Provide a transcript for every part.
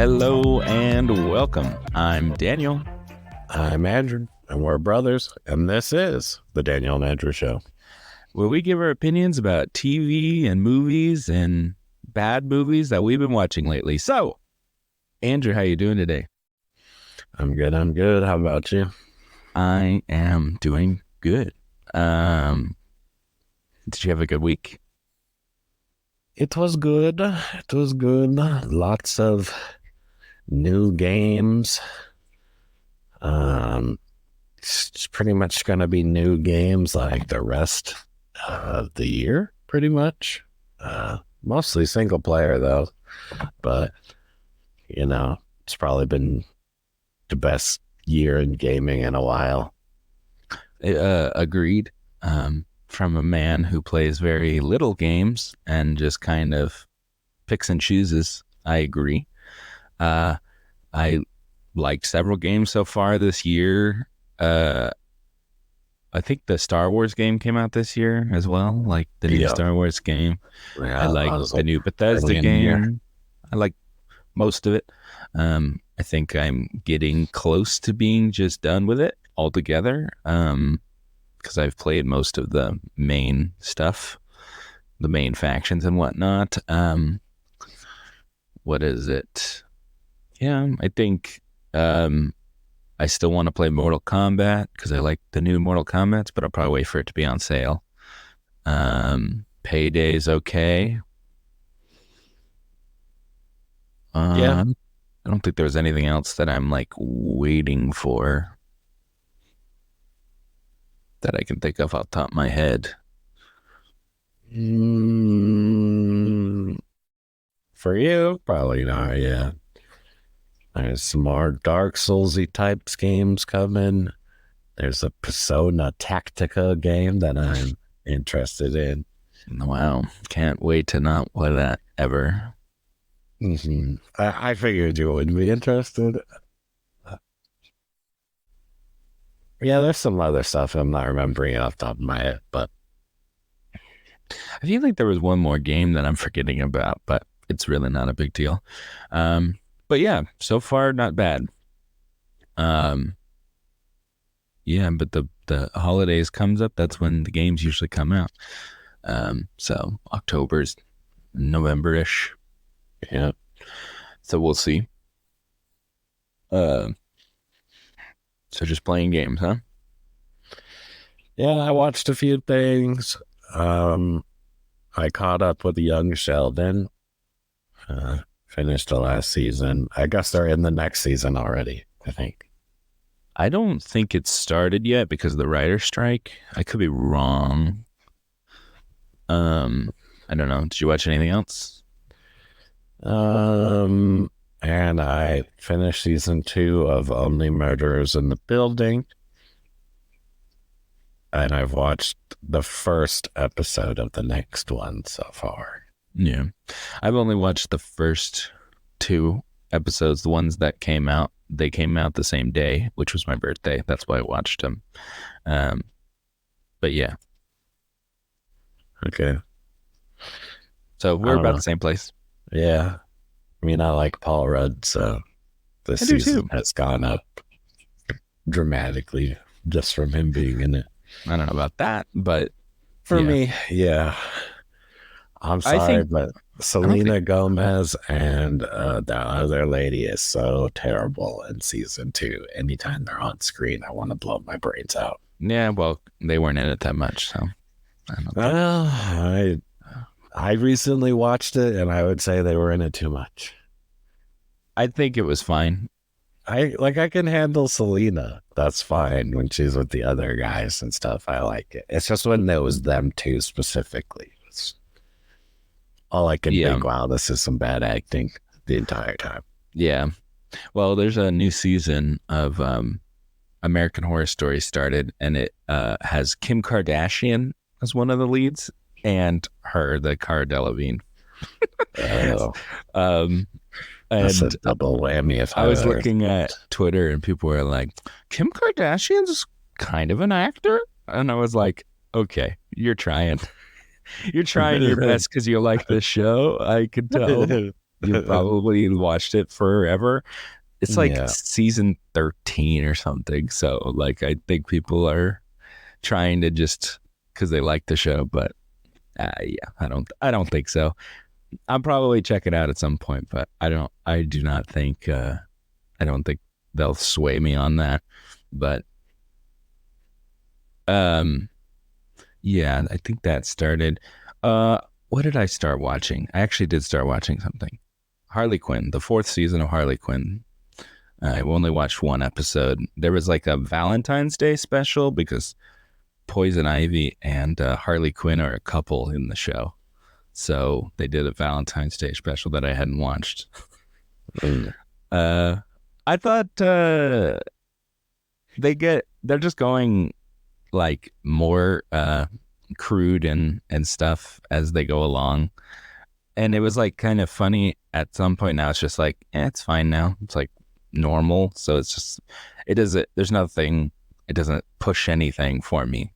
Hello and welcome. I'm Daniel. I'm Andrew, and we're brothers, and this is the Daniel and Andrew Show, where we give our opinions about TV and movies and bad movies that we've been watching lately. So, Andrew, how you doing today? I'm good. How about you? I am doing good. Did you have a good week? It was good. Lots of new games. It's pretty much going to be new games like the rest of the year, pretty much. Mostly single player, though. But, it's probably been the best year in gaming in a while. Agreed. From a man who plays very little games and just kind of picks and chooses, I agree. I liked several games so far this year. I think the Star Wars game came out this year as well, like the new Star Wars game. Yeah, I like the new Bethesda game. I like most of it. I think I'm getting close to being just done with it altogether. Because I've played most of the main stuff, the main factions and whatnot. What is it? Yeah, I think I still want to play Mortal Kombat because I like the new Mortal Kombat, but I'll probably wait for it to be on sale. Payday's okay. Yeah. I don't think there was anything else that I'm like waiting for that I can think of off the top of my head. For you, probably not. Yeah, there's some more Dark Soulsy types games coming. There's a Persona Tactica game that I'm interested in. Wow, can't wait to not play that ever. I figured you would be interested. Yeah, there's some other stuff I'm not remembering off the top of my head, but I feel like there was one more game that I'm forgetting about, but it's really not a big deal. But yeah, so far not bad. Yeah, but the holidays comes up. That's when the games usually come out. So October's November-ish. Yeah. So we'll see. So just playing games, huh? Yeah, I watched a few things. I caught up with Young Sheldon. Finished the last season. I guess they're in the next season already, I think. I don't think it's started yet because of the writer's strike. I could be wrong. I don't know. Did you watch anything else? And I finished season 2 of Only Murderers in the Building. And I've watched the first episode of the next one so far. Yeah. I've only watched the first 2 episodes, the ones that came out. They came out the same day, which was my birthday. That's why I watched them. But yeah. Okay. So we're about the same place. Yeah. I mean, I like Paul Rudd, so this season has gone up dramatically just from him being in it. I don't know about that, but for me, yeah. I'm sorry, but Selena Gomez and the other lady is so terrible in season 2. Anytime they're on screen, I want to blow my brains out. Yeah, well, they weren't in it that much, so I don't know. Well, I recently watched it, and I would say they were in it too much. I think it was fine. I can handle Selena. That's fine when she's with the other guys and stuff. I like it. It's just when it was them two specifically. All I can think, wow, this is some bad acting the entire time. Yeah. Well, there's a new season of American Horror Story started, and it has Kim Kardashian as one of the leads, and her, the Cara Delevingne. That's a double whammy. If I was looking at Twitter, and people were like, Kim Kardashian's kind of an actor? And I was like, okay, you're trying. You're trying your best because you like this show. I could tell. you probably watched it forever. It's like Yeah, season 13 or something. So like I think people are trying to just because they like the show, but yeah, I don't think so. I'll probably check it out at some point, but I do not think I don't think they'll sway me on that. But um yeah, I think that started uh what did I start watching? I actually did start watching something. Harley Quinn, the fourth season of Harley Quinn. I only watched one episode. There was like a Valentine's Day special because Poison Ivy and Harley Quinn are a couple in the show. So they did a Valentine's Day special that I hadn't watched. mm, Uh, I thought they're just going like more crude and stuff as they go along. And it was like kind of funny at some point. Now it's just like, it's fine now. It's like normal. So it's just, it doesn't, there's nothing, it doesn't push anything for me.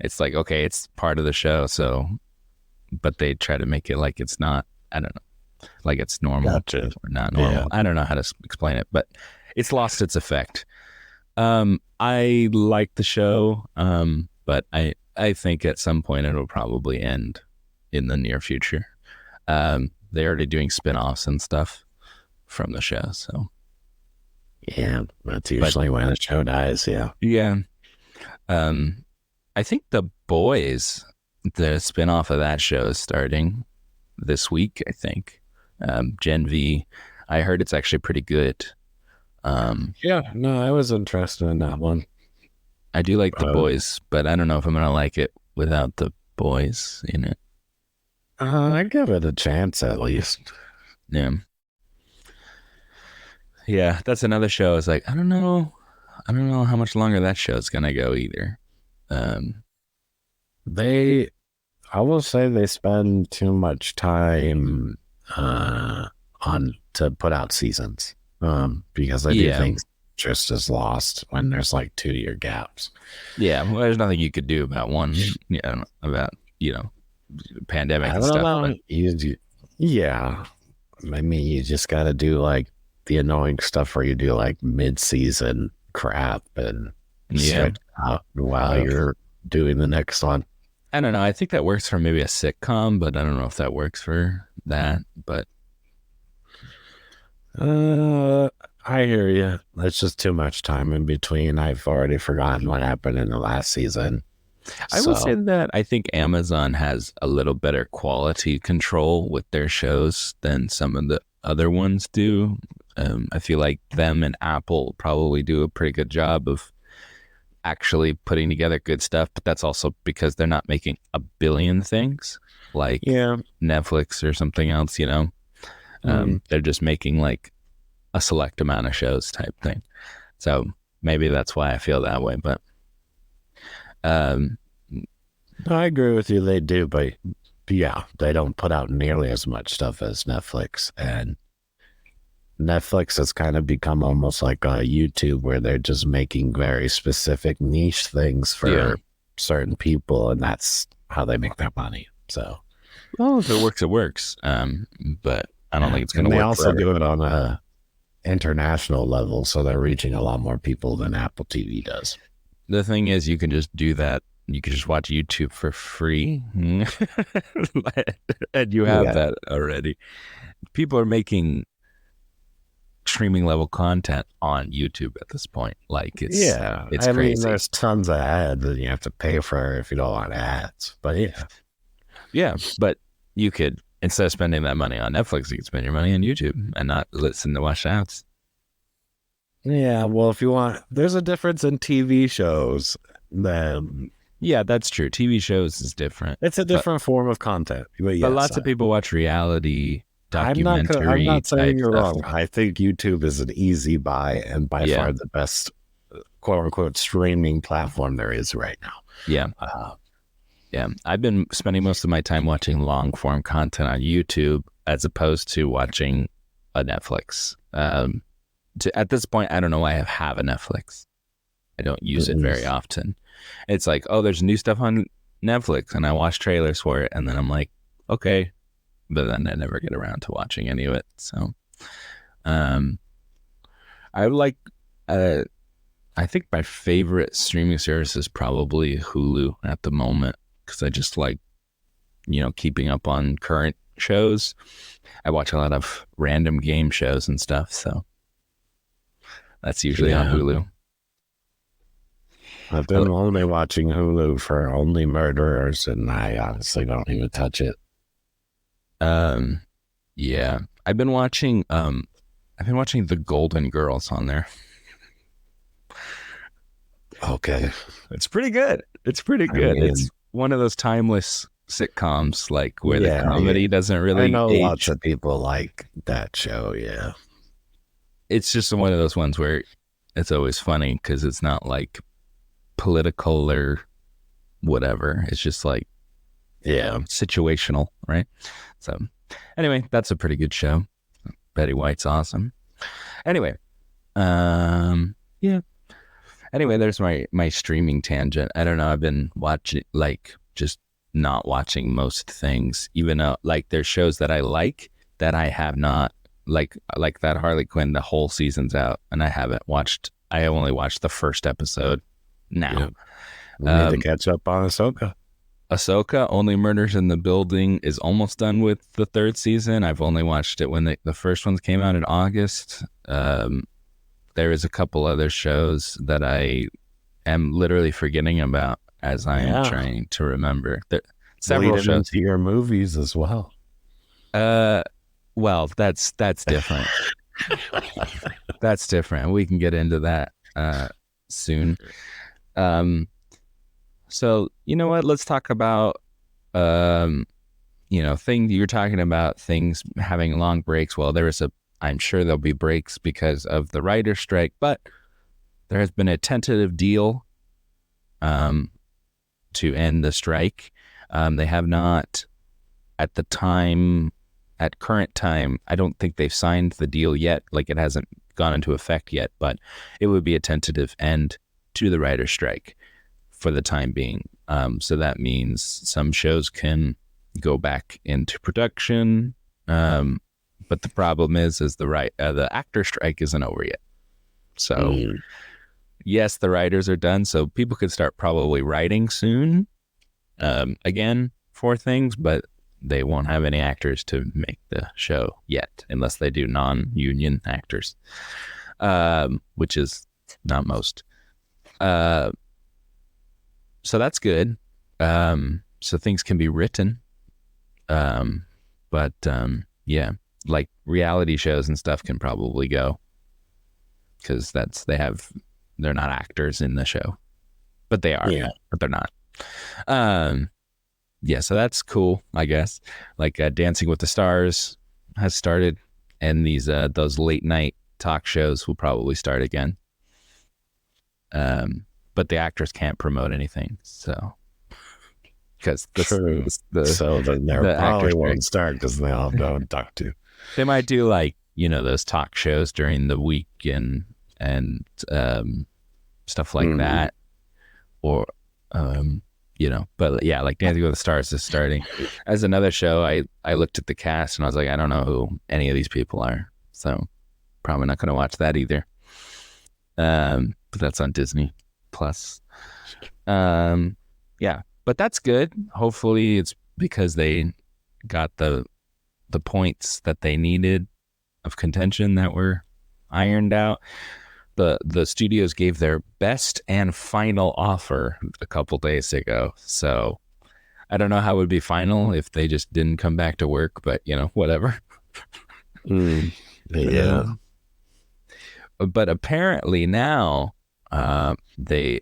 It's like, okay, it's part of the show. So, but they try to make it like it's not, I don't know, like it's normal gotcha. or not Yeah, normal. I don't know how to explain it, but it's lost its effect. I like the show, but I think at some point it'll probably end in the near future. They're already doing spin-offs and stuff from the show, so yeah. That's but usually when a show dies. Yeah, yeah. Um, I think The Boys, the spin-off of that show is starting this week, I think. Gen V. I heard it's actually pretty good. Um, yeah. No, I was interested in that one. I do like The Uh, Boys, but I don't know if I'm gonna like it without the boys in it. I give it a chance at least. Yeah. Yeah, that's another show. It's like, I don't know. I don't know how much longer that show's gonna go either. Um, They, I will say, they spend too much time uh, on to put out seasons. Because I do yeah. think just is lost when there's like 2 year gaps. Yeah. Well, there's nothing you could do about one, yeah, about, pandemic I and don't stuff. know. But Yeah. I mean, you just got to do like the annoying stuff where you do like mid season crap and yeah. stretch out while you're doing the next one. I don't know. I think that works for maybe a sitcom, but I don't know if that works for that. But Uh, I hear you. It's just too much time in between. I've already forgotten what happened in the last season. I will So, say that I think Amazon has a little better quality control with their shows than some of the other ones do. I feel like them and Apple probably do a pretty good job of actually putting together good stuff, but that's also because they're not making a billion things like yeah. Netflix or something else. Mm. They're just making like a select amount of shows type thing. So maybe that's why I feel that way. But um, I agree with you. They do, but yeah, they don't put out nearly as much stuff as Netflix. And Netflix has kind of become almost like a YouTube where they're just making very specific niche things yeah. for certain people, and that's how they make their money. So, Well, if it works, it works. But I don't yeah. think it's going And to they work also forever. do it on a international level, so they're reaching a lot more people than Apple TV does. The thing is, you can just do that. You can just watch YouTube for free, and you have Yeah. that already. People are making streaming level content on YouTube at this point. Like Yeah. it's I mean, crazy. there's tons of ads and you have to pay for it if you don't want ads. But yeah. Yeah, but you could instead of spending that money on Netflix, you could spend your money on YouTube and not listen to watch ads. Yeah. Well, if you want, there's a difference in TV shows. Then Yeah, that's true. TV shows is different, it's a but different form of content. But but yes, lots of people watch reality I'm documentary not saying type you're stuff. wrong. I think YouTube is an easy buy and by Yeah, far the best quote unquote streaming platform there is right now. yeah, Uh, yeah. I've been spending most of my time watching long form content on YouTube as opposed to watching a Netflix. At this point, I don't know why I have a Netflix. I don't use it very often. It's like, oh, there's new stuff on Netflix, and I watch trailers for it, and then I'm like, okay, but then I never get around to watching any of it. So, um, I like, uh, I think my favorite streaming service is probably Hulu at the moment because I just like, keeping up on current shows. I watch a lot of random game shows and stuff, so that's usually on Yeah. Hulu. I've I, been only watching Hulu for Only Murderers, and I honestly don't even touch it. um, yeah, I've been watching The Golden Girls on there. Okay. It's pretty good. It's pretty I good. It's mean, one of those timeless sitcoms, like where the yeah. comedy doesn't I really know lots age. of people like that show. Yeah. It's just one of those ones where it's always funny because it's not like political or whatever. It's just like Yeah. situational, right? So, anyway, that's a pretty good show. Betty White's awesome. Anyway, yeah. Anyway, there's my streaming tangent. I don't know. I've been watching like just not watching most things, even though like there's shows that I like that I have not like that Harley Quinn. The whole season's out, and I haven't watched. I only watched the first episode now. Yeah. We need to Um, catch up on Ahsoka. Ahsoka, Only Murders in the Building, is almost done with the third season. I've only watched it when the first ones came out in August. There is a couple other shows that I am literally forgetting about as I am Yeah. trying to remember. There several Bleeding shows. into your movies as well. Uh, well, that's different. That's different. We can get into that soon. Um, so you know what? Let's talk about thing you're talking about things having long breaks. Well, I'm sure there'll be breaks because of the writer's strike, but there has been a tentative deal to end the strike. They have not at current time, I don't think they've signed the deal yet. Like it hasn't gone into effect yet, but it would be a tentative end to the writer's strike for the time being. So that means some shows can go back into production. But the problem is the actor strike isn't over yet. So yes, the writers are done. So people could start probably writing soon, again for things, but they won't have any actors to make the show yet, unless they do non-union actors, which is not most. So that's good. So things can be written. But yeah, like reality shows and stuff can probably go because they're not actors in the show, but they are, but they're not. Yeah, so that's cool, I guess. Like Dancing with the Stars has started, and those late night talk shows will probably start again. But the actors can't promote anything, so because True. So then they the probably actors won't start because they all don't talk to. they might do like those talk shows during the week and stuff like that, or but yeah, like Dancing with the Stars is starting as another show. I looked at the cast and I was like, I don't know who any of these people are, so probably not going to watch that either. But that's on Disney Plus. Yeah, but that's good. Hopefully it's because they got the points that they needed of contention that were ironed out. The studios gave their best and final offer a couple days ago. So I don't know how it would be final if they just didn't come back to work, but whatever. Yeah. But apparently now the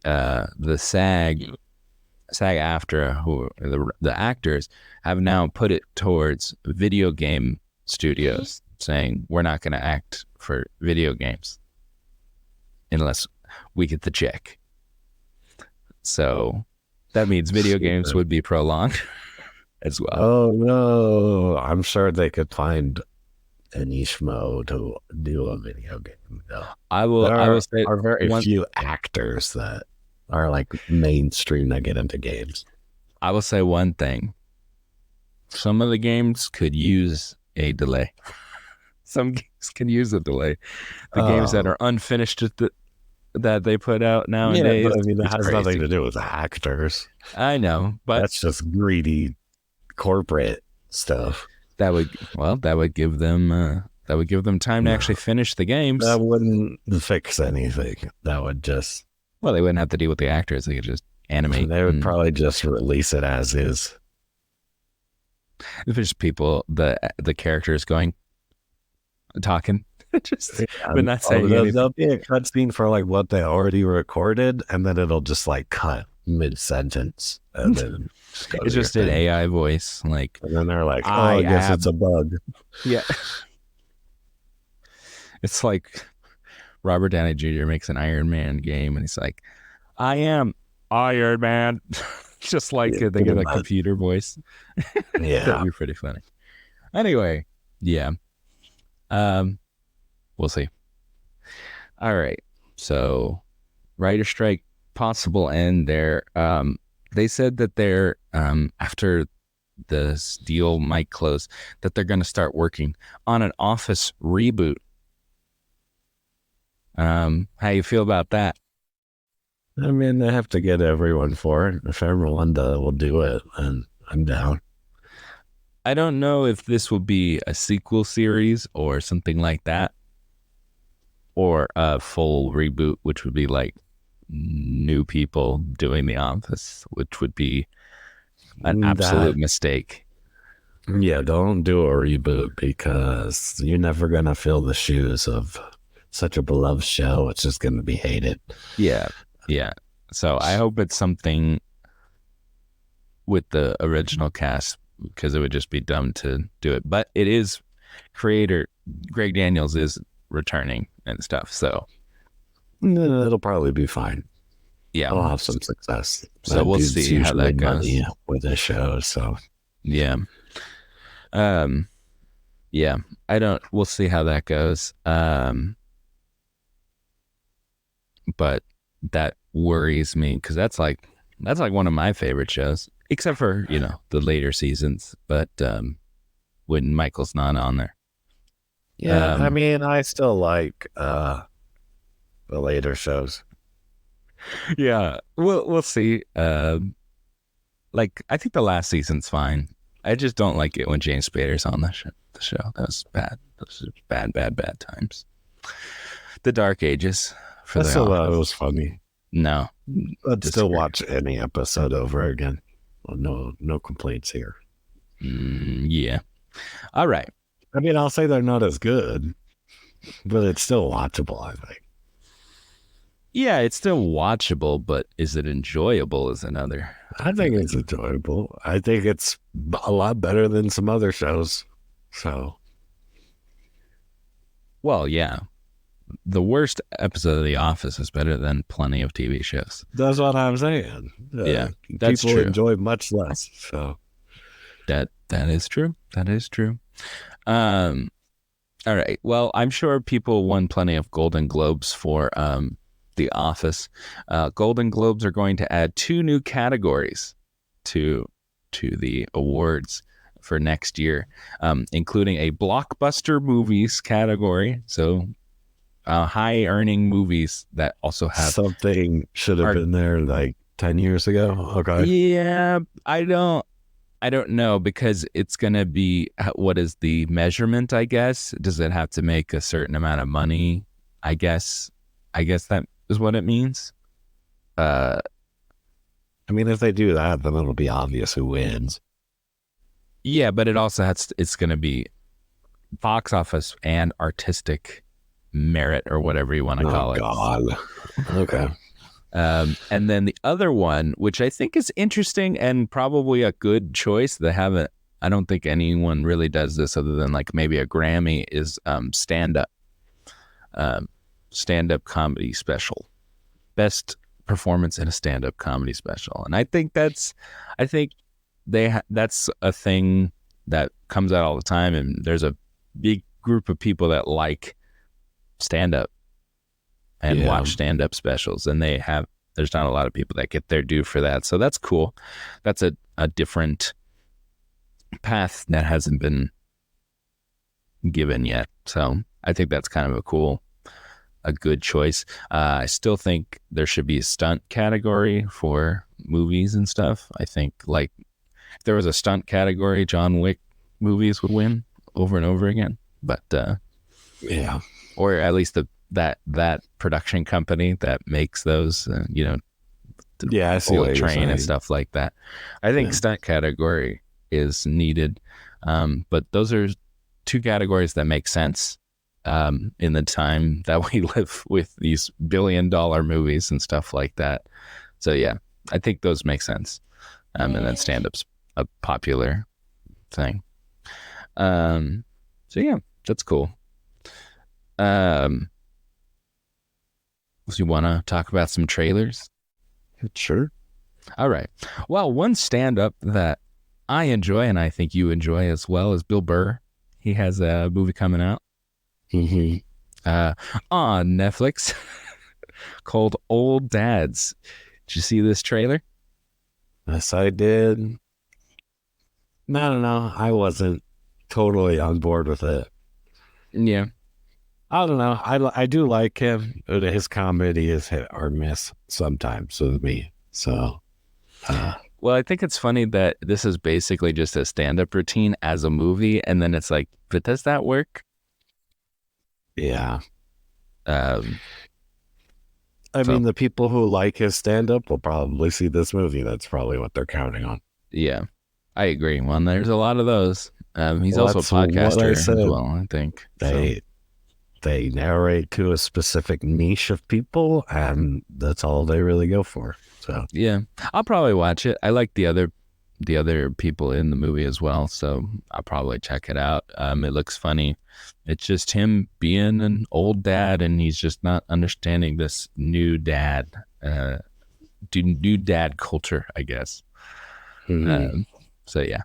SAG-AFTRA, who are the actors, have now put it towards video game studios, saying we're not going to act for video games unless we get the check. So that means video games would be prolonged as well. Oh no, I'm sure they could find any schmo to do a video game. Though. I will say are very few actors that are like mainstream that get into games. I will say one thing. some of the games could use a delay. Some games can use a delay. The games that Oh, are unfinished that they put out yeah, nowadays, but I mean, that it's has nothing crazy. to do with actors. I know, but That's just greedy corporate stuff. that would give them time to No, actually finish the games. that wouldn't fix anything. That would just, Well, they wouldn't have to deal with the actors. They could just animate they would and probably just release it as is. if it's people the characters going talking just Yeah, but not saying anything. there'll be a cutscene for like what they already recorded, and then it'll just like cut mid sentence, and then just go It's to your just an thing. AI voice like And then they're like, "Oh, I I guess it's am a bug." yeah. It's like Robert Downey Jr. makes an Iron Man game and he's like, I am Iron Man. Just like Yeah, they pretty get a much. computer voice. That'd Yeah. be pretty funny. Anyway, yeah. Um, we'll see. All right. So writer strike possible end there. They said that they're after this deal might close, that they're gonna start working on an Office reboot. How you feel about that? I mean, they have to get everyone for it. If everyone will do it, and I'm down. I don't know if this will be a sequel series or something like that, or a full reboot, which would be like new people doing The Office, which would be an That absolute mistake. Yeah, don't do a reboot because you're never gonna fill the shoes of such a beloved show. It's just gonna be hated. Yeah, yeah. So I hope it's something with the original cast because it would just be dumb to do it. But it is creator Greg Daniels is returning and stuff. So No, it'll probably be fine. yeah. I'll have some success. So we'll Dude's see how usually that goes. money with a show, so Yeah. Um. Yeah. I don't. We'll see how that goes. But that worries me because that's like one of my favorite shows, except for the later seasons. But when Michael's not on there. yeah. I mean, I still like the later shows. Yeah, we'll see. Like I think the last season's fine. I just don't like it when James Spader's on the show. That was bad. Those are bad times. The dark ages for I the still thought it Office. was funny. No, I'd still disagree. watch any episode over again. Well, no complaints here. Yeah. All right. I mean, I'll say they're not as good, but it's still watchable, I think. Yeah, it's still watchable, but is it enjoyable? Is another. I think it's enjoyable. I think it's a lot better than some other shows. So, Well, yeah. The worst episode of The Office is better than plenty of TV shows. that's what I'm saying. Yeah, that's people true. enjoy much less. So, That is true. That is true. All right. Well, I'm sure people won plenty of Golden Globes for The Office. Golden Globes are going to add 2 new categories to the awards for next year, including a blockbuster movies category. So high earning movies that also have something should have are- been there like 10 years ago. Okay. Yeah, I don't know because it's going to be what is the measurement, I guess? Does it have to make a certain amount of money? I guess that is what it means. I mean, if they do that, then it'll be obvious who wins. Yeah, but it also it's going to be box office and artistic merit or whatever you want to call Oh, it. God. Okay. And then the other one, which I think is interesting and probably a good choice, I don't think anyone really does this other than like maybe a Grammy, is stand-up comedy special. Best performance in a stand-up comedy special. And I think that's a thing that comes out all the time, and there's a big group of people that like stand-up and watch stand-up specials, and there's not a lot of people that get their due for that. So that's cool. That's a different path that hasn't been given yet. So I think that's kind of a good choice. I still think there should be a stunt category for movies and stuff. I think like if there was a stunt category, John Wick movies would win over and over again. But Yeah. or at least that production company that makes those, the Yeah, I see Bullet what you're Train and saying. stuff like that. I think Yeah. stunt category is needed, but those are two categories that make sense in the time that we live with these $1 billion movies and stuff like that. So yeah, I think those make sense. And then stand up's a popular thing. Um, so yeah, that's cool. Um, so you want to talk about some trailers? Sure. All right. Well, one stand up that I enjoy and I think you enjoy as well is Bill Burr. He has a movie coming out Hmm. uh, on Netflix called Old Dads. Did you see this trailer? Yes, I did. No, no, no. I wasn't totally on board with it. Yeah. I don't know. I do like him, but his comedy is hit or miss sometimes with me. So, uh, Well, I think it's funny that this is basically just a stand up routine as a movie. And then it's like, but does that work? yeah. Um, I so, mean, the people who like his stand up will probably see this movie. That's probably what they're counting on. yeah, I agree. Well, there's a lot of those. He's Well, also a that's what I podcaster as said. well, I think. So, They they narrate to a specific niche of people, and that's all they really go for. So, yeah, I'll probably watch it. I like the other people in the movie as well, so I'll probably check it out. It looks funny. It's just him being an old dad, and he's just not understanding this new dad, uh, new dad culture, I guess. mhm. Um, so yeah,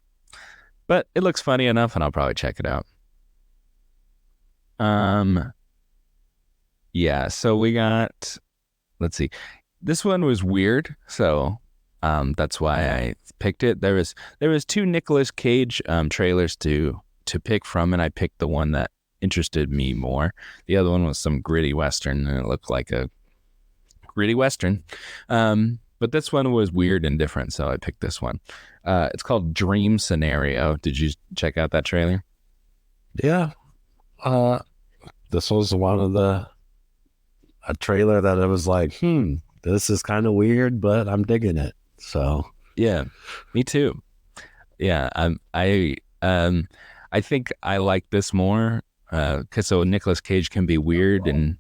but it looks funny enough, and I'll probably check it out. Um, yeah. So we got. Let's see. This one was weird, so that's why I picked it. There was two Nicolas Cage trailers to pick from, and I picked the one that interested me more. The other one was some gritty western, and it looked like a gritty western. But this one was weird and different, so I picked this one. It's called Dream Scenario. Did you check out that trailer? Yeah. Uh, this was one of the a trailer that I was like, this is kind of weird, but I'm digging it. So, Yeah, me too. Yeah, I think I like this more because so Nicolas Cage can be weird and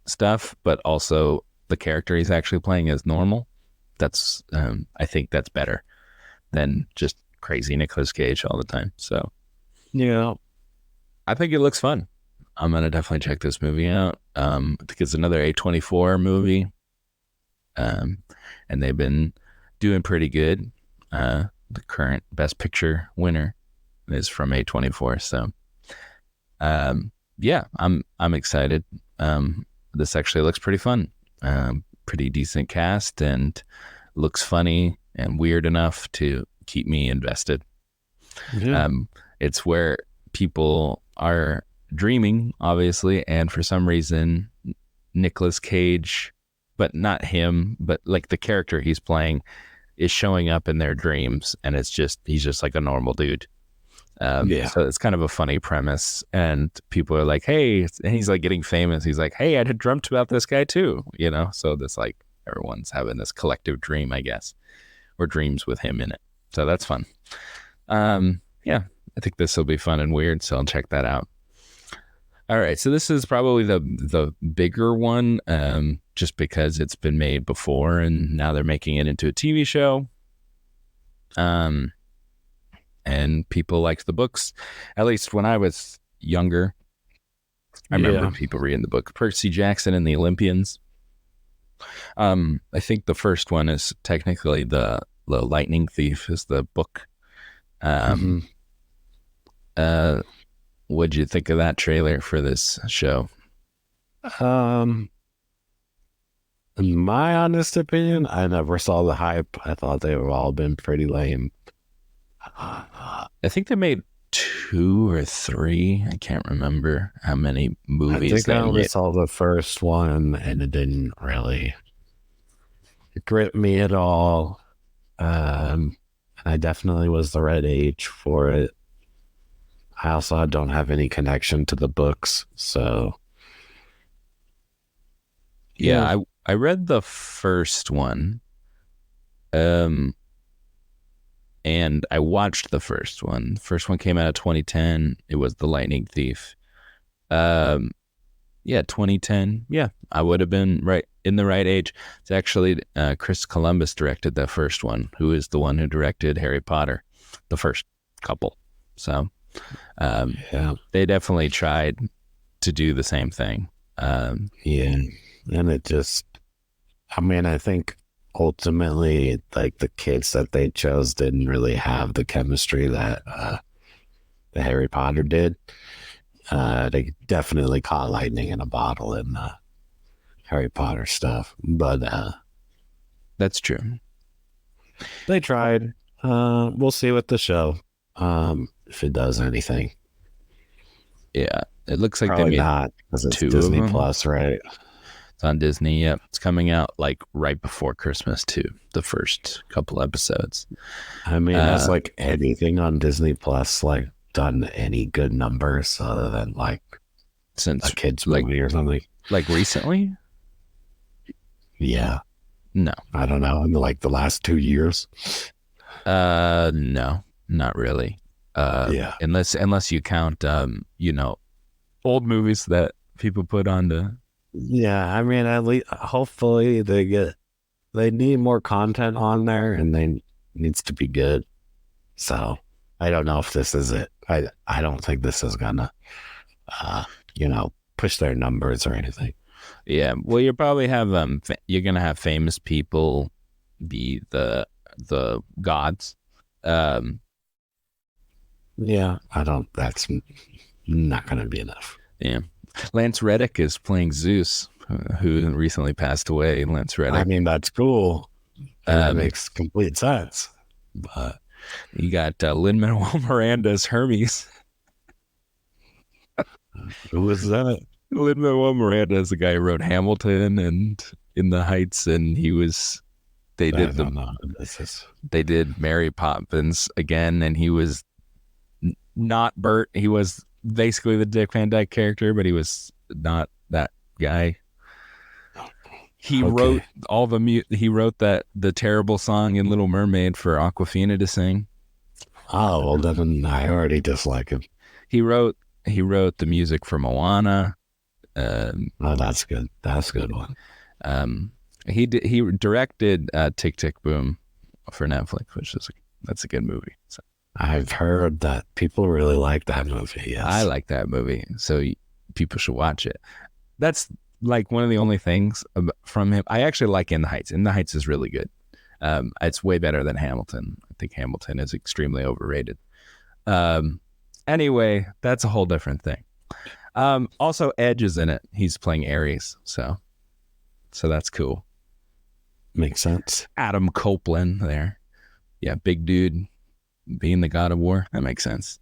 stuff, but also the character he's actually playing is normal. That's I think that's better than just crazy Nicolas Cage all the time. So yeah. I think it looks fun. I'm gonna definitely check this movie out. I think it's another A24 movie, um, and they've been doing pretty good. The current Best Picture winner is from A24, so yeah, I'm excited. This actually looks pretty fun. Pretty decent cast and looks funny and weird enough to keep me invested. Yeah. Um, it's where people are dreaming, obviously, and for some reason, Nicolas Cage, but not him, but like the character he's playing, is showing up in their dreams, and he's just like a normal dude. Yeah. So it's kind of a funny premise, and people are like, "Hey," and he's like getting famous. He's like, "Hey, I had dreamt about this guy too," you know. So this like everyone's having this collective dream, I guess, or dreams with him in it. So that's fun. Yeah, I think this will be fun and weird, so I'll check that out. All right, so this is probably the bigger one, just because it's been made before, and now they're making it into a TV show. Um, and people liked the books. At least when I was younger, I remember Yeah. people reading the book. Percy Jackson and the Olympians. I think the first one is technically the Lightning Thief is the book. Um, Hmm. uh, what'd you think of that trailer for this show? Um, in my honest opinion, I never saw the hype. I thought they have all been pretty lame. I think they made two or three. I can't remember how many I movies think I they only made. saw the first one and it didn't really grip me at all. Um, I definitely was the right age for it. I also don't have any connection to the books. So, Yeah, yeah. I read the first one. Um, and I watched the first one. The first one came out of 2010. It was The Lightning Thief. Um, yeah, 2010. Yeah, I would have been right in the right age. It's actually Chris Columbus directed the first one, who is the one who directed Harry Potter, the first couple. So um, Yeah. they definitely tried to do the same thing. Um, Yeah. And it just, I mean, I think ultimately, like the kids that they chose didn't really have the chemistry that the Harry Potter did. They definitely caught lightning in a bottle in Harry Potter stuff, but that's true. they tried. We'll see with the show if it does anything. Yeah, it looks like they Probably made not because it's two of Disney them. Plus, right? It's on Disney. Yep, it's coming out like right before Christmas too. The first couple episodes. I mean, has Uh, like anything on Disney Plus like done any good numbers other than like a since kids like movie or something? recently, Yeah, no. I don't know. In like the last 2 years. No, not really. Yeah, Unless you count, old movies that people put on the. yeah. I mean, at least hopefully they need more content on there, and they needs to be good. So I don't know if this is it. I don't think this is gonna, uh, push their numbers or anything. Yeah, well, you probably have you're gonna have famous people be the gods. Um, Yeah, I don't. That's not gonna be enough. yeah, Lance Reddick is playing Zeus, who recently passed away. Lance I Reddick. mean, that's cool, and that Um, makes complete sense. But you got Lin Manuel Miranda as Hermes. who was that? Lin Manuel Miranda is the guy who wrote Hamilton and In the Heights, and he was they I did don't know. This is they did Mary Poppins again, and he was not Bert. He was basically the Dick Van Dyke character, but he was not that guy. He wrote okay. he wrote that the terrible song in Little Mermaid for Aquafina to sing. Oh well, then I already dislike him. He wrote he wrote the music for Moana. Um, Oh, that's good. That's a good one. um, he directed Tick Tick Boom for Netflix, which is that's a good movie. So I've heard that people really like that movie. I Yes. like that movie, so people should watch it. That's like one of the only things from him. I actually like In the Heights. In the Heights is really good. It's way better than Hamilton. I think Hamilton is extremely overrated. Um, anyway, that's a whole different thing. Also, Edge is in it. He's playing Ares, so that's cool. Makes sense. Adam Copeland there. Yeah, big dude being the god of war. That makes sense.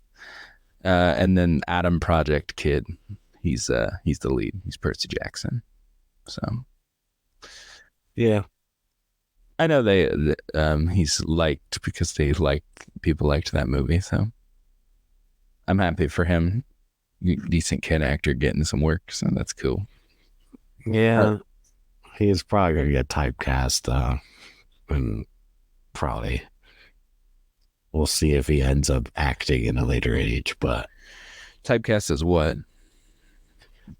And then Adam Project Kid. He's the lead. He's Percy Jackson. So Yeah. I know he's liked because people liked that movie. So I'm happy for him. Decent kid actor getting some work. So that's cool. Yeah. He's probably gonna get typecast, and probably we'll see if he ends up acting in a later age. But Typecast as what?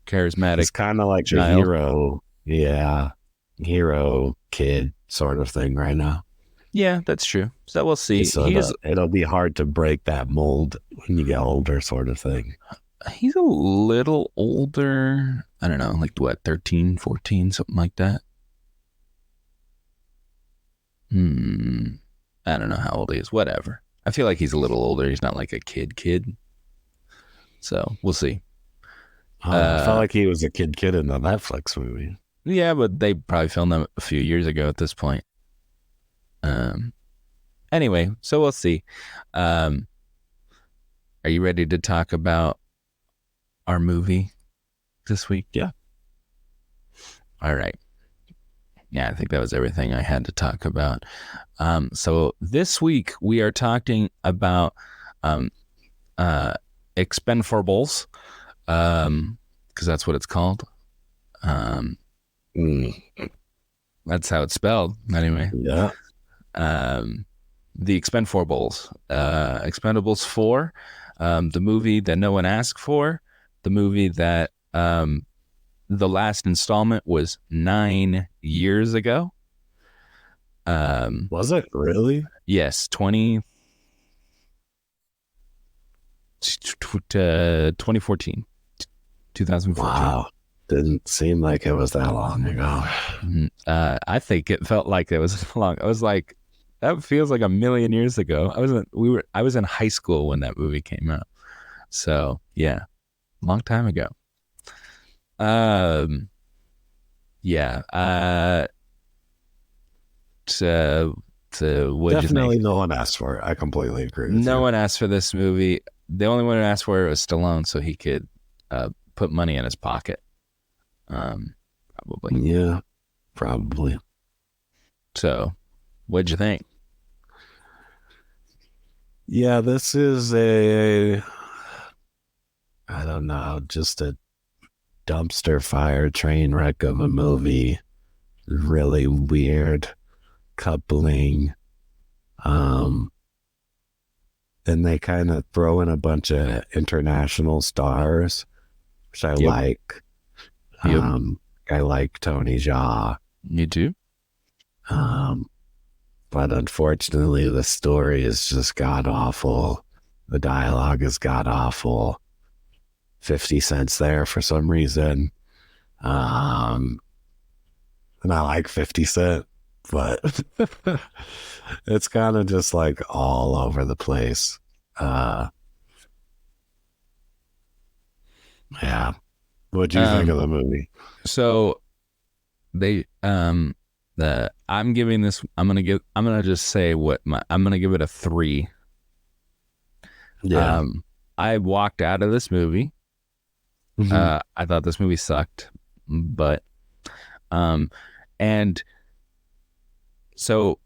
Charismatic he's kind of like the child. hero, yeah, hero kid sort of thing right now. Yeah, that's true. So we'll see. So it'll be hard to break that mold when you get older, sort of thing. He's a little older. I don't know, like what, 13, 14, something like that. I don't know how old he is. Whatever. I feel like he's a little older. He's not like a kid. So we'll see. I felt like he was a kid in the Netflix movie. Yeah, but they probably filmed them a few years ago at this point. Anyway, so we'll see. Um, are you ready to talk about our movie this week? Yeah. All right. Yeah, I think that was everything I had to talk about. So this week we are talking about um, uh, Expend4bles, because that's what it's called. Um, Mm, that's how it's spelled, anyway. yeah. Um, the Expend4bles, Expendables 4, the movie that no one asked for, the movie that the last installment was 9 years ago. Was it really? Yes, 2014, 2014. Wow. Didn't seem like it was that long ago. I think it felt like it was long. I was like, that feels like a million years ago. I was in high school when that movie came out. So yeah, long time ago. Um, yeah. What'd you think? Definitely no one asked for it. I completely agree with No you. one asked for this movie. The only one who asked for it was Stallone, so he could put money in his pocket. Probably. Yeah, probably. So, what'd you think? Yeah, this is a, I don't know, just a dumpster fire train wreck of a movie. Really weird coupling. Um, and they kind of throw in a bunch of international stars, which I Yep. like. Yep. I like Tony Jaa. You too. Um, but unfortunately, the story is just god awful. The dialogue is god awful. 50 cents there for some reason. And I like 50 Cent, but it's kind of just like all over the place. Uh, yeah. What do you think of Um, the movie? so they the I'm giving this I'm gonna just say what my I'm gonna give it a 3. Yeah. Um, I walked out of this movie. Mm-hmm. I thought this movie sucked, but um, and so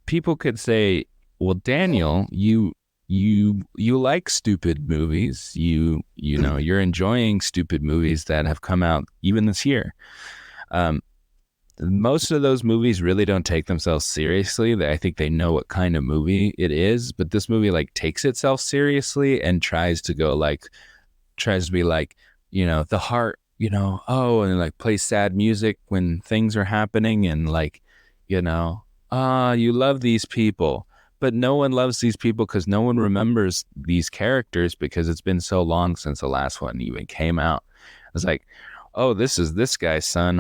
people could say, "Well, Daniel, you like stupid movies. You're enjoying stupid movies that have come out even this year." Um, most of those movies really don't take themselves seriously. I think they know what kind of movie it is, but this movie like takes itself seriously and tries to be like, the heart, and like play sad music when things are happening and like, you love these people, but no one loves these people because no one remembers these characters because it's been so long since the last one even came out. I was like, oh, this is this guy's son.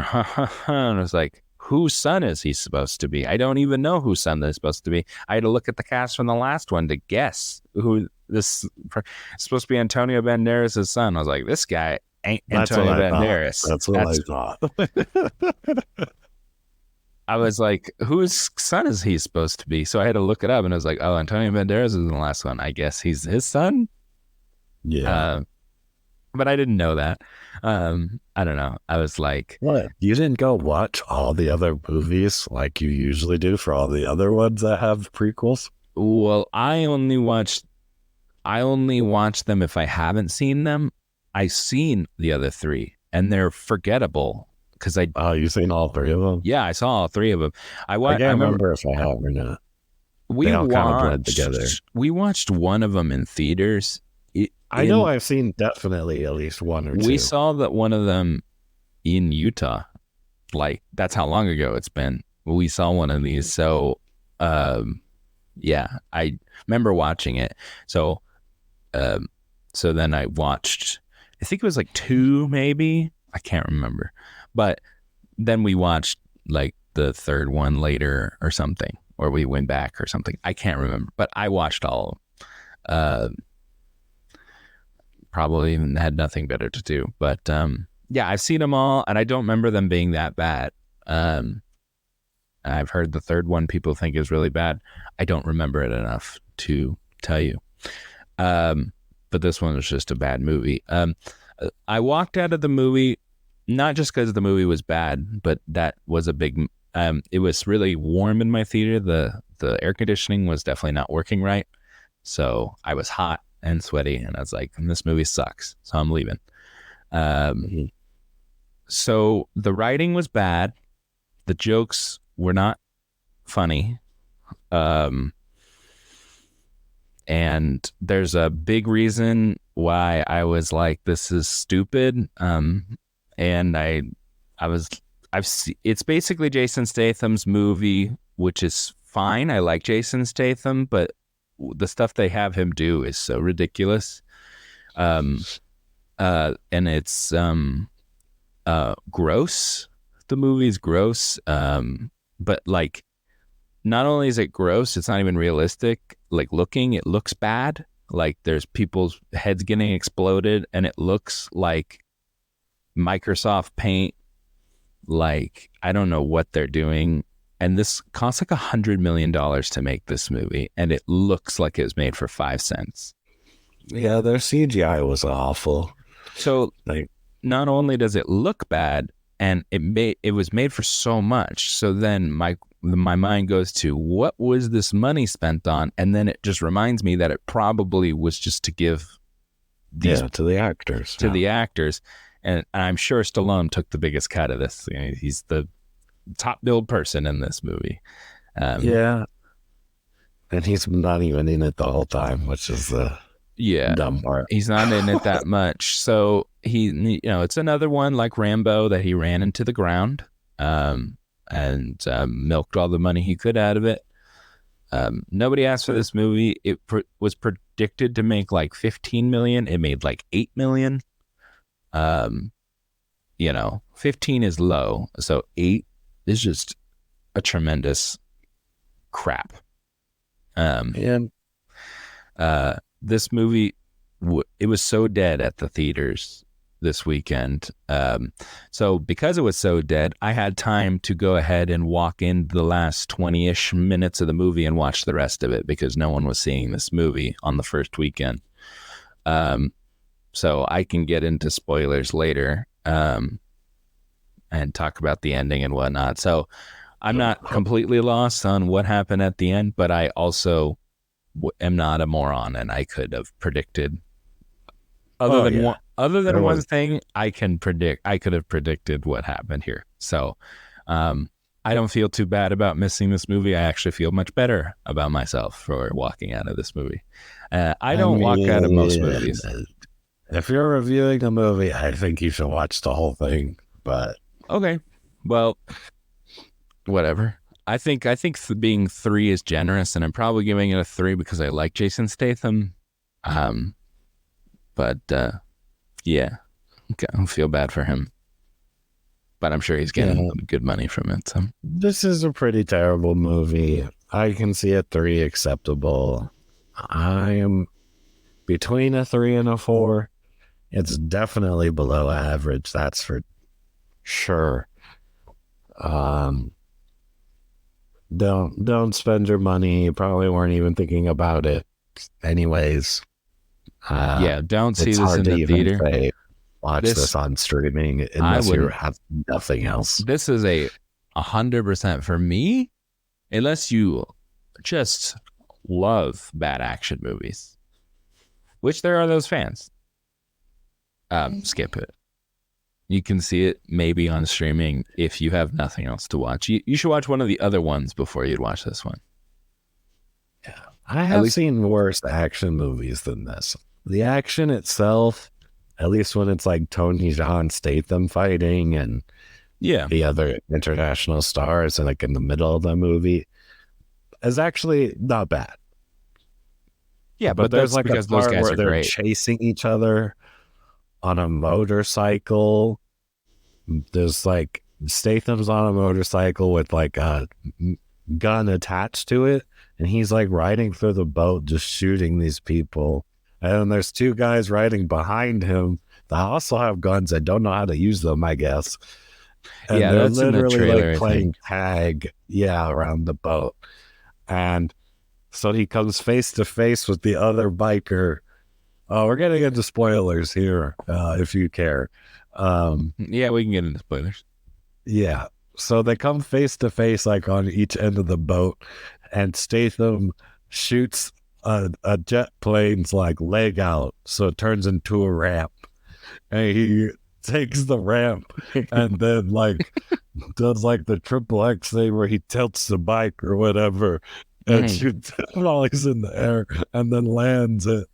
And I was like, whose son is he supposed to be? I don't even know whose son they're supposed to be. I had to look at the cast from the last one to guess who this it's supposed to be Antonio Banderas' son. I was like, this guy ain't That's what Antonio I thought. Banderas. That's what I thought. I was like, whose son is he supposed to be? So I had to look it up, and I was like, oh, Antonio Banderas is in the last one. I guess he's his son. Yeah. Uh, but I didn't know that. I don't know. I was like, What? You didn't go watch all the other movies like you usually do for all the other ones that have prequels? well, I only watch them if I haven't seen them. I've seen the other 3, and they're forgettable because Oh, you've seen all three of them? I saw all 3 of them. I I can't remember remember if I have or not. They we all kind of blend together. watched one of them in theaters. I know I've seen definitely at least one or We two. saw that one of them in Utah. Like that's how long ago it's been. We saw one of these. So, yeah, I remember watching it. So, um, so then I watched. I think it was like 2, maybe. I can't remember. But then we watched like the third one later or something, or we went back or something. I can't remember. But I watched all of them. Probably even had nothing better to do. But yeah, I've seen them all, and I don't remember them being that bad. I've heard the third one people think is really bad. I don't remember it enough to tell you. But this one was just a bad movie. I walked out of the movie not just because the movie was bad, but that was a big. It was really warm in my theater. The air conditioning was definitely not working right, so I was hot and sweaty, and I was like, "This movie sucks," so I'm leaving. Mhm. So the writing was bad. The jokes were not funny. Um, and there's a big reason why I was like, this is stupid. And I was, it's basically Jason Statham's movie, which is fine. I like Jason Statham, but the stuff they have him do is so ridiculous. Um, and it's, gross. The movie's gross. But like, not only is it gross, it's not even realistic. Like looking, it looks bad. Like there's people's heads getting exploded, and it looks like Microsoft Paint. Like I don't know what they're doing. And this costs like $100 million to make this movie, and it looks like it was made for 5 cents. Yeah, their CGI was awful. So Like, not only does it look bad, and it was made for so much. So then my mind goes to what was this money spent on, and then it just reminds me that it probably was just to give these to the actors. to the actors, and I'm sure Stallone took the biggest cut of this. You know, he's the top billed person in this movie. Yeah, and he's not even in it the whole time, which is the dumb part. He's not in it that much. So it's another one like Rambo that he ran into the ground, and milked all the money he could out of it. Nobody asked for this movie. It was predicted to make like 15 million. It made like 8 million. 15 is low, so 8 is just a tremendous crap. And This movie, it was so dead at the theaters this weekend. So because it was so dead, I had time to go ahead and walk in the last 20-ish minutes of the movie and watch the rest of it because no one was seeing this movie on the first weekend. So I can get into spoilers later, and talk about the ending and whatnot. So I'm not completely lost on what happened at the end, but I also am not a moron, and I could have predicted. Other than one thing, I could have predicted what happened here. So I don't feel too bad about missing this movie. I actually feel much better about myself for walking out of this movie. I don't walk out of most movies. If you're reviewing a movie, I think you should watch the whole thing. But okay, well, whatever. I think being 3 is generous, and I'm probably giving it a 3 because I like Jason Statham. But yeah, I don't feel bad for him. But I'm sure he's getting good money from it. So this is a pretty terrible movie. I can see a 3 acceptable. I am between a 3 and a 4. It's definitely below average. That's for sure. Don't spend your money. You probably weren't even thinking about it anyways. Don't see this in the theater. Watch this on streaming unless you have nothing else. This is 100% for me, unless you just love bad action movies, which there are those fans. Skip it. You can see it maybe on streaming if you have nothing else to watch. You should watch one of the other ones before you'd watch this one. Yeah, I have seen worse action movies than this. The action itself, at least when it's like Tony Jaa Statham fighting and the other international stars and like in the middle of the movie, is actually not bad. Yeah, but there's like because those guys are they're great. Chasing each other on a motorcycle. There's like Statham's on a motorcycle with like a gun attached to it, and he's like riding through the boat just shooting these people. And then there's 2 guys riding behind him that also have guns and don't know how to use them, I guess. And Yeah, they're that's in the literally like trailer, I think. playing tag, yeah, around the boat. And so he comes face to face with the other biker. Oh, we're getting into spoilers here, if you care. Yeah, we can get into spoilers. Yeah. So they come face to face, like on each end of the boat, and Statham shoots a jet plane's like leg out, so it turns into a ramp. And he takes the ramp and then like does like the triple X thing where he tilts the bike or whatever and Mhm. shoots it while he's in the air and then lands it.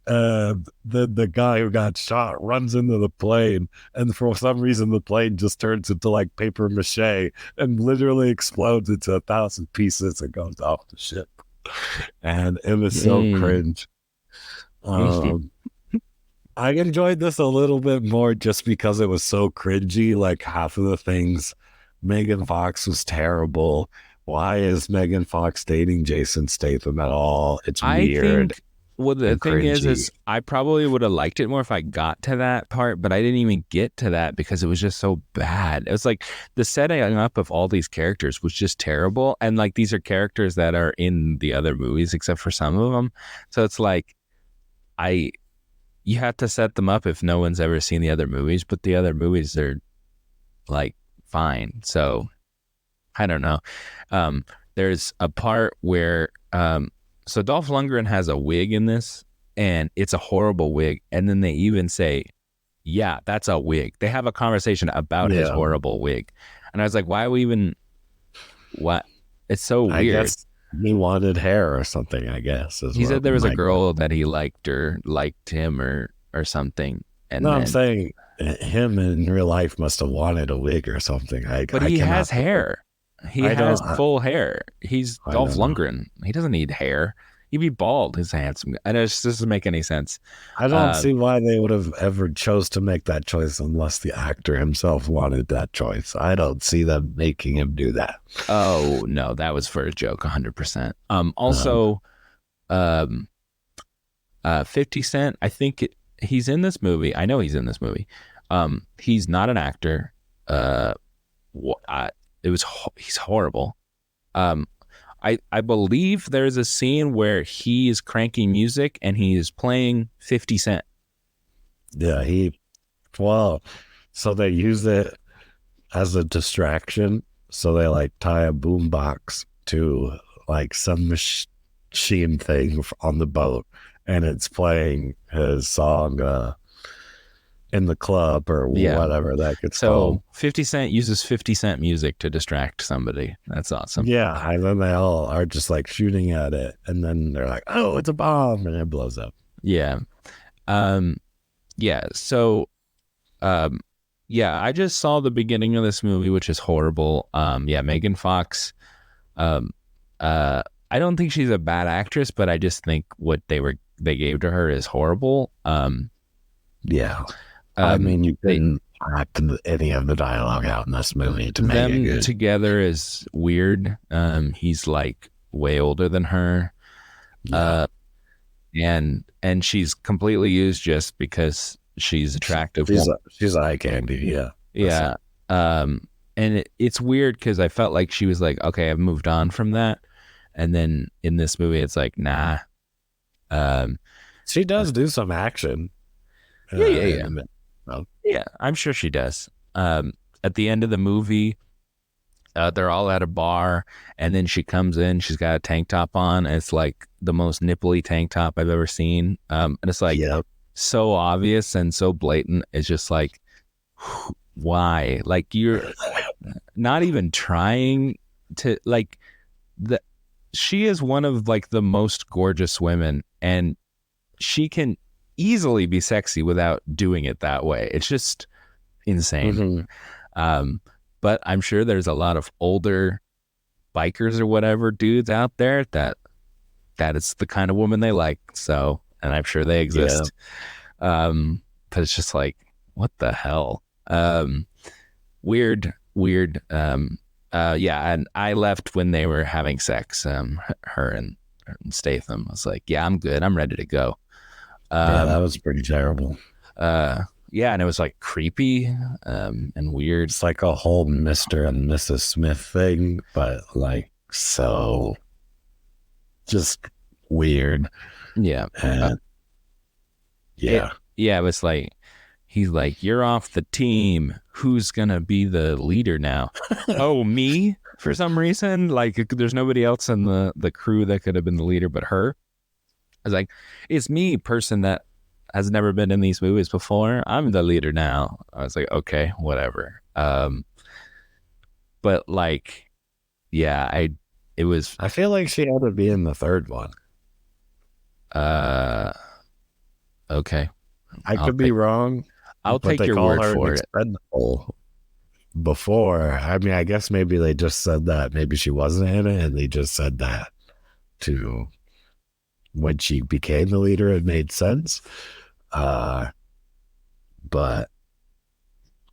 The guy who got shot runs into the plane, and for some reason the plane just turns into like paper mache and literally explodes into 1,000 pieces and goes off the ship. And it was so Mm. cringe. Um, I enjoyed this a little bit more just because it was so cringy. Like half of the things, Megan Fox was terrible. Why is Megan Fox dating Jason Statham at all? It's I weird think well the and thing cringy. is I probably would have liked it more if I got to that part, but I didn't even get to that because it was just so bad. It was like the setting up of all these characters was just terrible, and like these are characters that are in the other movies except for some of them. So it's like I you have to set them up if no one's ever seen the other movies, but the other movies are like fine. So I don't know. Um, there's a part where so Dolph Lundgren has a wig in this, and it's a horrible wig. And then they even say, "Yeah, that's a wig." They have a conversation about his Yeah, horrible wig, and I was like, "Why are we even? What? It's so I weird." guess he wanted hair or something, I guess, is He what said there was a my guess. girl that he liked or liked him or something, No, and I'm then saying him in real life must have wanted a wig or something. but I he has cannot think of, hair. He I has don't, full hair. He's I Dolph don't know. Lundgren. He doesn't need hair. He'd be bald. He's handsome. I know it just doesn't make any sense. I don't Um, see why they would have ever chose to make that choice unless the actor himself wanted that choice. I don't see them making him do that. oh no, that was for a joke, 100%. Um, Also, um, 50 Cent. I think he's in this movie. I know he's in this movie. He's not an actor. Uh, it was he's horrible. Um, I believe there's a scene where he is cranking music and he is playing 50 Cent. yeah, well, so they use it as a distraction. So they like tie a boombox to like some machine thing on the boat, and it's playing his song in the club or Yeah. whatever that gets called. So 50 Cent uses 50 Cent music to distract somebody. That's awesome. Yeah, and then they all are just like shooting at it, and then they're like, "Oh, it's a bomb," and it blows up. Yeah. Um, yeah. So, um, yeah, I just saw the beginning of this movie, which is horrible. Yeah, Megan Fox. Um, I don't think she's a bad actress, but I just think what they gave to her is horrible. Yeah, I mean, you They couldn't act any of the dialogue out in this movie to make it them good. together is weird. He's like way older than her. Yeah, Uh, and she's completely used just because she's attractive. she's eye candy. Yeah, that's it. Yeah. And it's weird because I felt like she was like, okay, I've moved on from that. And then in this movie, it's like, nah. Um, She uh, does do some action yeah, yeah, in yeah. the middle. Well, Yeah, I'm sure she does. At the end of the movie, they're all at a bar, and then she comes in. She's got a tank top on. And it's like the most nipply tank top I've ever seen. And it's like yeah, so obvious and so blatant. It's just like, why? Like you're not even trying to like the. She is one of like the most gorgeous women, and she can easily be sexy without doing it that way. It's just insane. hmm Um, but I'm sure there's a lot of older bikers or whatever dudes out there that it's the kind of woman they like. So, and I'm sure they yeah, exist. But it's just like, what the hell? Weird. Yeah, and I left when they were having sex. Her and Statham. I was like, yeah, I'm good. I'm ready to go. yeah. That Um, was pretty terrible. uh, Yeah, and it was like creepy and weird. It's like a whole Mr. and Mrs. Smith thing, but like so just weird. Yeah. And It yeah. yeah, it was like he's like, "You're off the team. Who's gonna be the leader now?" Oh, me? For some reason, like there's nobody else in the crew that could have been the leader but her. I was like, it's me, person that has never been in these movies before. I'm the leader now. I was like, okay, whatever. But like, yeah, it was, I feel like she had to be in the third one. uh, okay. I I'll could be take, wrong, I'll but take they your call word her an for it. expendable before. I mean, I guess maybe they just said that. Maybe she wasn't in it, and they just said that to when she became the leader. It made sense. But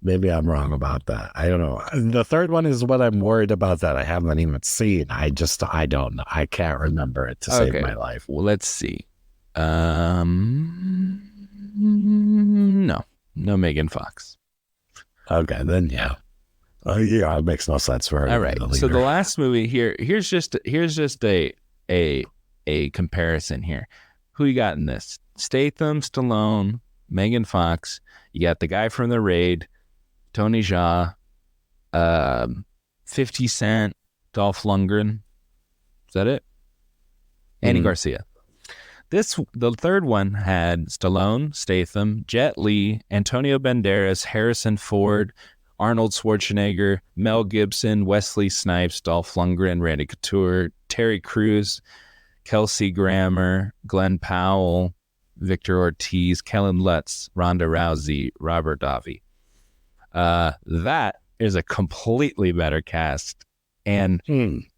maybe I'm wrong about that. I don't know. The third one is what I'm worried about that I haven't even seen. I don't know. I can't remember it to save Okay. my life. Well, let's see. No Megan Fox. Okay, then yeah. Yeah, it makes no sense for her All to be right. the So the leader. last movie here's just a a comparison here. Who you got in this? Statham, Stallone, Megan Fox. You got the guy from The Raid, Tony Jaa, 50 Cent, Dolph Lundgren. Is that it? Andy Mm. Garcia. The third one had Stallone, Statham, Jet Li, Antonio Banderas, Harrison Ford, Arnold Schwarzenegger, Mel Gibson, Wesley Snipes, Dolph Lundgren, Randy Couture, Terry Crews, Kelsey Grammer, Glenn Powell, Victor Ortiz, Kellen Lutz, Ronda Rousey, Robert Davi. That is a completely better cast. And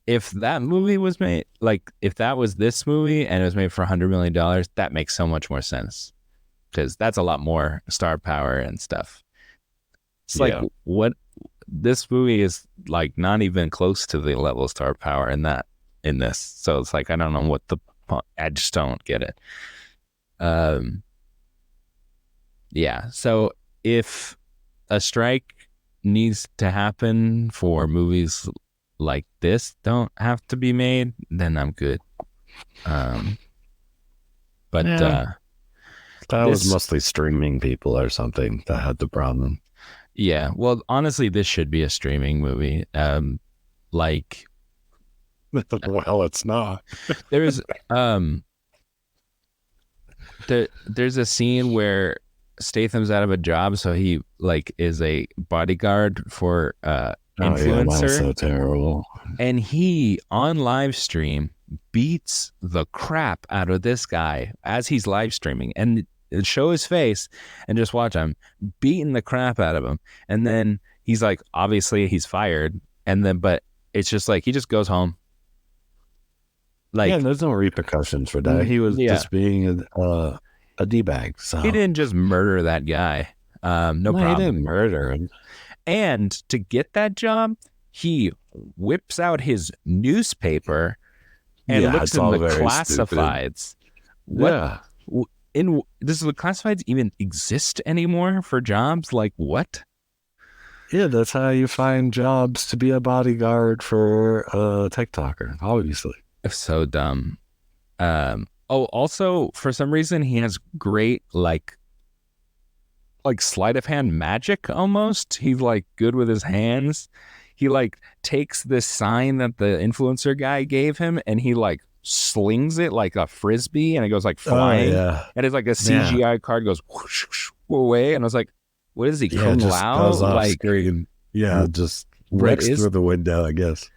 if that movie was made, like if that was this movie and it was made for $100 million, that makes so much more sense because that's a lot more star power and stuff. It's like Yeah. what this movie is like not even close to the level of star power in this. So it's like I don't know what I just don't get it. Yeah. So if a strike needs to happen for movies like this don't have to be made, then I'm good. But Yeah. That was this, mostly streaming people or something that had the problem. yeah. Well, honestly, this should be a streaming movie. Like Well, it's not. there's there's a scene where Statham's out of a job, so he like is a bodyguard for Oh yeah, that was influencer, so terrible. and he on live stream beats the crap out of this guy as he's live streaming, and show his face and just watch him beating the crap out of him, and then he's like, obviously he's fired, and then but it's just like he just goes home. Yeah, Like, there's no repercussions for that. He was yeah, just being a d-bag. So he didn't just murder that guy. No he problem. didn't murder him. And to get that job, he whips out his newspaper and Yeah, looks it's in all the very stupid. classifieds. What Yeah. does the classifieds even exist anymore for jobs? Like what? Yeah, that's how you find jobs to be a bodyguard for a TikToker, obviously. So dumb. Oh, also for some reason he has great like sleight of hand magic almost. He's like good with his hands. He like takes this sign that the influencer guy gave him and he like slings it like a frisbee and it goes like flying. Yeah. And it's like a CGI card goes whoosh, whoosh, away. And I was like, what is he? Yeah, Kung just Lao? goes off Like, screen. Yeah, just what breaks is through the window, I guess.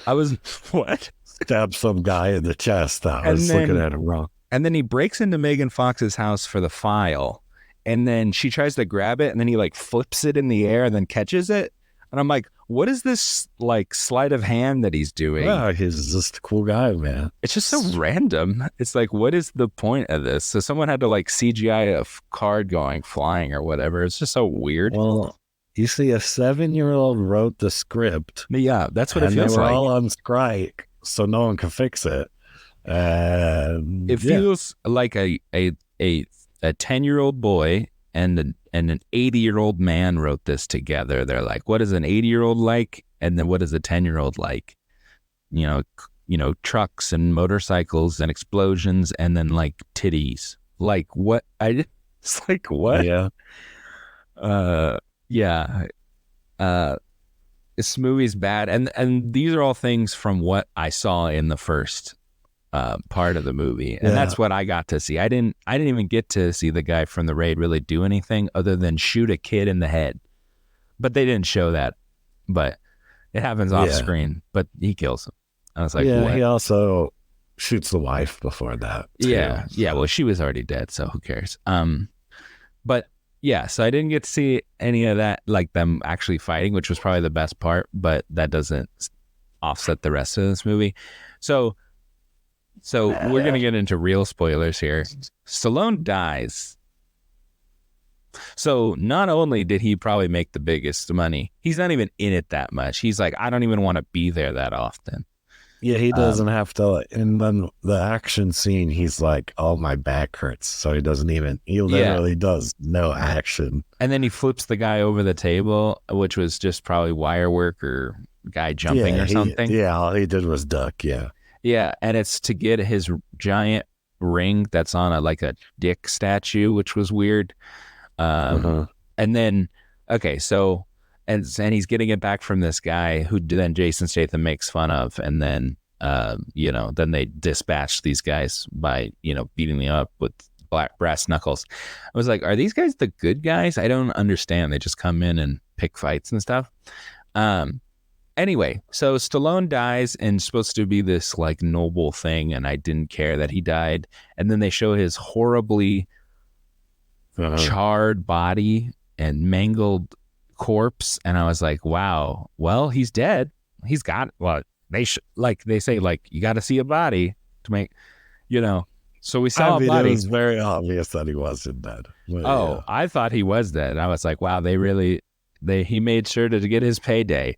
I was what? Stab some guy in the chest. I was looking at him wrong. And then he breaks into Megan Fox's house for the file. And then she tries to grab it and then he like flips it in the air and then catches it. And I'm like, what is this like sleight of hand that he's doing? Yeah, he's just a cool guy, man. It's just so random. It's like, what is the point of this? So someone had to like CGI a card going flying or whatever. It's just so weird. Well, you see, a 7-year-old wrote the script. Yeah, that's what it and feels they were like. all on strike, so no one can fix it. It feels like a 10-year-old boy and and an 80-year-old man wrote this together. They're like, what is an 80-year-old like? And then what is a 10-year-old like? Trucks and motorcycles and explosions and then like titties. Like what? It's like what? Yeah. Yeah. Uh, this movie's bad, and these are all things from what I saw in the first part of the movie, and Yeah. that's what I got to see. I didn't even get to see the guy from the raid really do anything other than shoot a kid in the head, but they didn't show that. But it happens off Yeah. screen. But he kills him. I was like, Yeah. what? He also shoots the wife before that. Too, Yeah, yeah. so. Well, she was already dead, so who cares? But yeah, so I didn't get to see any of that, like them actually fighting, which was probably the best part. But that doesn't offset the rest of this movie. So we're gonna get into real spoilers here. Stallone dies. So not only did he probably make the biggest money, he's not even in it that much. He's like, I don't even want to be there that often. Yeah, he doesn't have to. And then the action scene, he's like, "Oh, my back hurts," so he doesn't even. He literally does no action. And then he flips the guy over the table, which was just probably wire work or guy jumping or something. Yeah, all he did was duck. Yeah, yeah, and it's to get his giant ring that's on a dick statue, which was weird. And then so. And he's getting it back from this guy who then Jason Statham makes fun of. And then, then they dispatch these guys by, beating them up with brass knuckles. I was like, are these guys the good guys? I don't understand. They just come in and pick fights and stuff. Anyway, so Stallone dies and supposed to be this like noble thing. And I didn't care that he died. And then they show his horribly charred body and mangled corpse, and I was like, wow, well, he's dead. He's got they say you got to see a body to make, so we saw a body. It was very obvious that he wasn't dead. But, I thought he was dead. I was like, wow, he made sure to get his payday.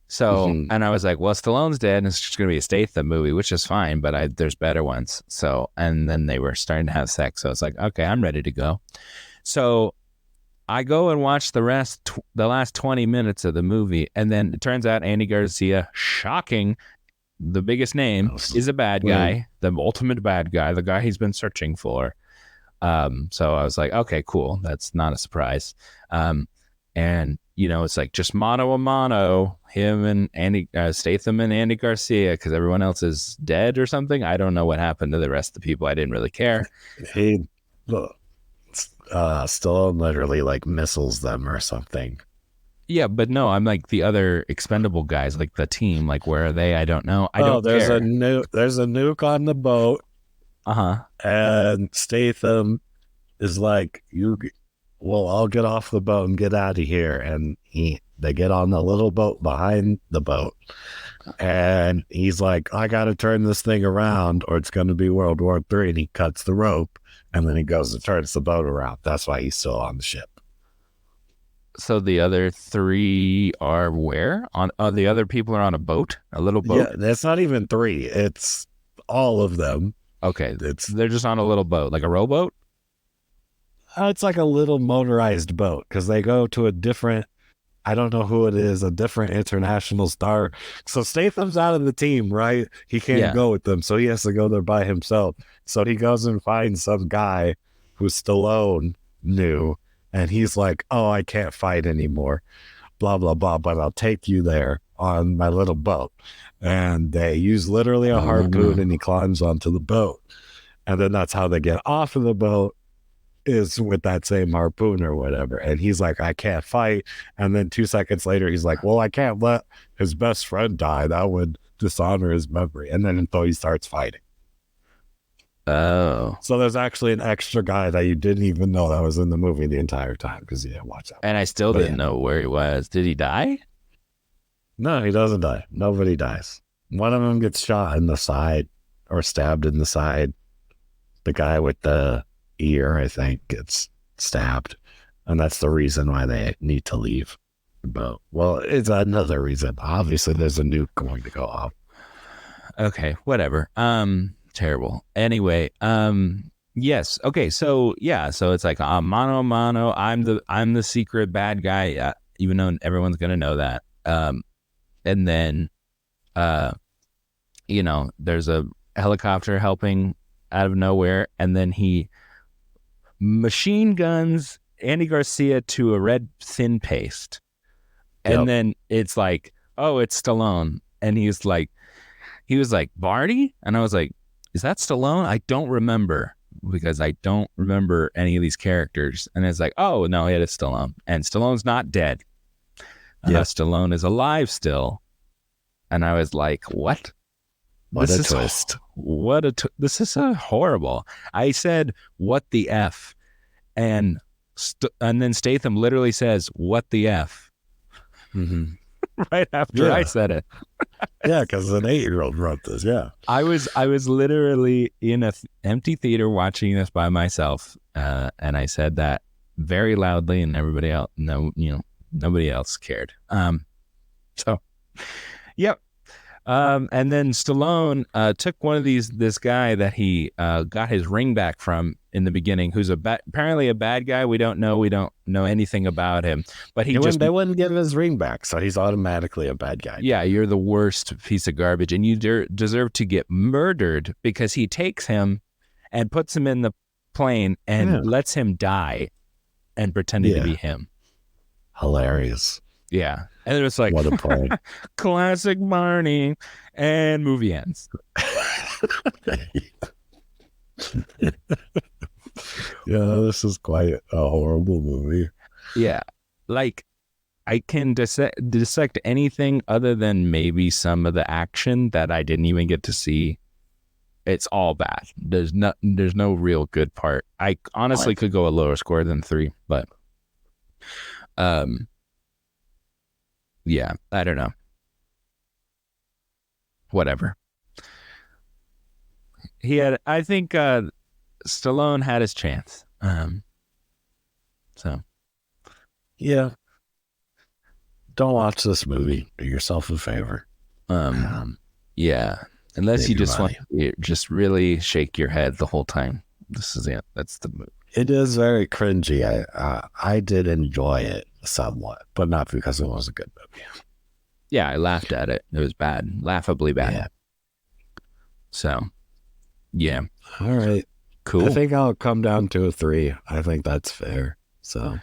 So and I was like, well, Stallone's dead and it's just gonna be a Statham movie, which is fine, but there's better ones. So, and then they were starting to have sex, so it's like, okay, I'm ready to go. So I go and watch the last 20 minutes of the movie, and then it turns out Andy Garcia, shocking, the biggest name, is a bad guy, the ultimate bad guy, the guy he's been searching for. So I was like, okay, cool. That's not a surprise. And, it's like just mano a mano, him and Andy Statham and Andy Garcia, because everyone else is dead or something. I don't know what happened to the rest of the people. I didn't really care. Stallone literally like missiles them or something. Yeah, but no, I'm like the other expendable guys, like the team. Like, where are they? I don't know. There's a nuke on the boat. And Statham is like, I'll get off the boat and get out of here. And they get on the little boat behind the boat. And he's like, I got to turn this thing around or it's going to be World War III. And he cuts the rope. And then he goes and turns the boat around. That's why he's still on the ship. So the other three are where? The other people are on a boat? A little boat? Yeah, that's not even three. It's all of them. Okay. They're just on a little boat, like a rowboat? It's like a little motorized boat because they go to a different, I don't know who it is, a different international star. So Statham's out of the team, right? He can't go with them. So he has to go there by himself. So he goes and finds some guy who Stallone knew. And he's like, oh, I can't fight anymore. Blah, blah, blah. But I'll take you there on my little boat. And they use literally a harpoon and he climbs onto the boat. And then that's how they get off of the boat, is with that same harpoon or whatever. And he's like, I can't fight. And then 2 seconds later, he's like, well, I can't let his best friend die. That would dishonor his memory. And then until he starts fighting. Oh. So there's actually an extra guy that you didn't even know that was in the movie the entire time because you didn't watch that. And I still didn't know where he was. Did he die? No, he doesn't die. Nobody dies. One of them gets shot in the side or stabbed in the side. The guy with the ear, I think, gets stabbed. And that's the reason why they need to leave the boat. Well, it's another reason. Obviously, there's a nuke going to go off. Okay, whatever. Terrible. Anyway, Yes. Okay. So yeah. So it's like mano a mano. I'm the secret bad guy. Even though everyone's gonna know that. And then uh, there's a helicopter helping out of nowhere, and then he machine guns Andy Garcia to a red thin paste, and Yep. then it's like, oh, it's Stallone, and he was like Barty, and I was like, is that Stallone? I don't remember because I don't remember any of these characters, and it's like, oh no, it is Stallone, and Stallone's not dead. Yep. Stallone is alive still, and I was like, what? What This a is twist. this is horrible. I said, what the f, and and then Statham literally says, what the f, Mm-hmm. right after I Yeah. said it. Yeah, because an 8-year-old wrote this. Yeah. I was literally in a empty theater watching this by myself, and I said that very loudly, and everybody else, nobody else cared. So, yep. And then Stallone took one of this guy that he got his ring back from in the beginning, who's apparently a bad guy. We don't know anything about him, but They wouldn't give his ring back, so he's automatically a bad guy. yeah, you're the worst piece of garbage, and you deserve to get murdered because he takes him and puts him in the plane and lets him die and pretending to be him. Hilarious. Yeah. And it was like, what a play. Classic Barney, and movie ends. Yeah, this is quite a horrible movie. Yeah. Like, I can dissect anything other than maybe some of the action that I didn't even get to see. It's all bad. There's no real good part. I honestly could go a lower score than 3, but yeah, I don't know. Whatever. I think Stallone had his chance. So yeah, don't watch this movie. Do yourself a favor. Yeah, unless you just want to just really shake your head the whole time. This is it. That's the movie. It is very cringy. I did enjoy it somewhat, but not because it was a good movie. Yeah, I laughed at it. It was bad, laughably bad. Yeah. So, yeah. All right. Cool. I think I'll come down to a 3. I think that's fair. So,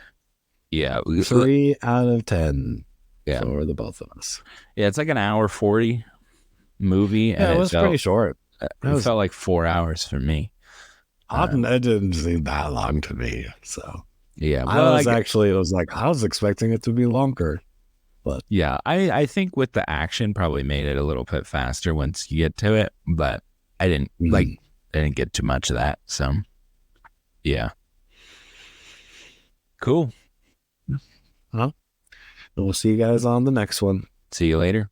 yeah, 3 out of 10 yeah. for the both of us. Yeah, it's like an hour 40 movie. Yeah, and it was pretty short. It felt like 4 hours for me. It didn't seem that long to me. So, yeah, well, I was expecting it to be longer. But yeah, I think with the action probably made it a little bit faster once you get to it, but I didn't I didn't get too much of that. So yeah. Cool. We'll see you guys on the next one. See you later.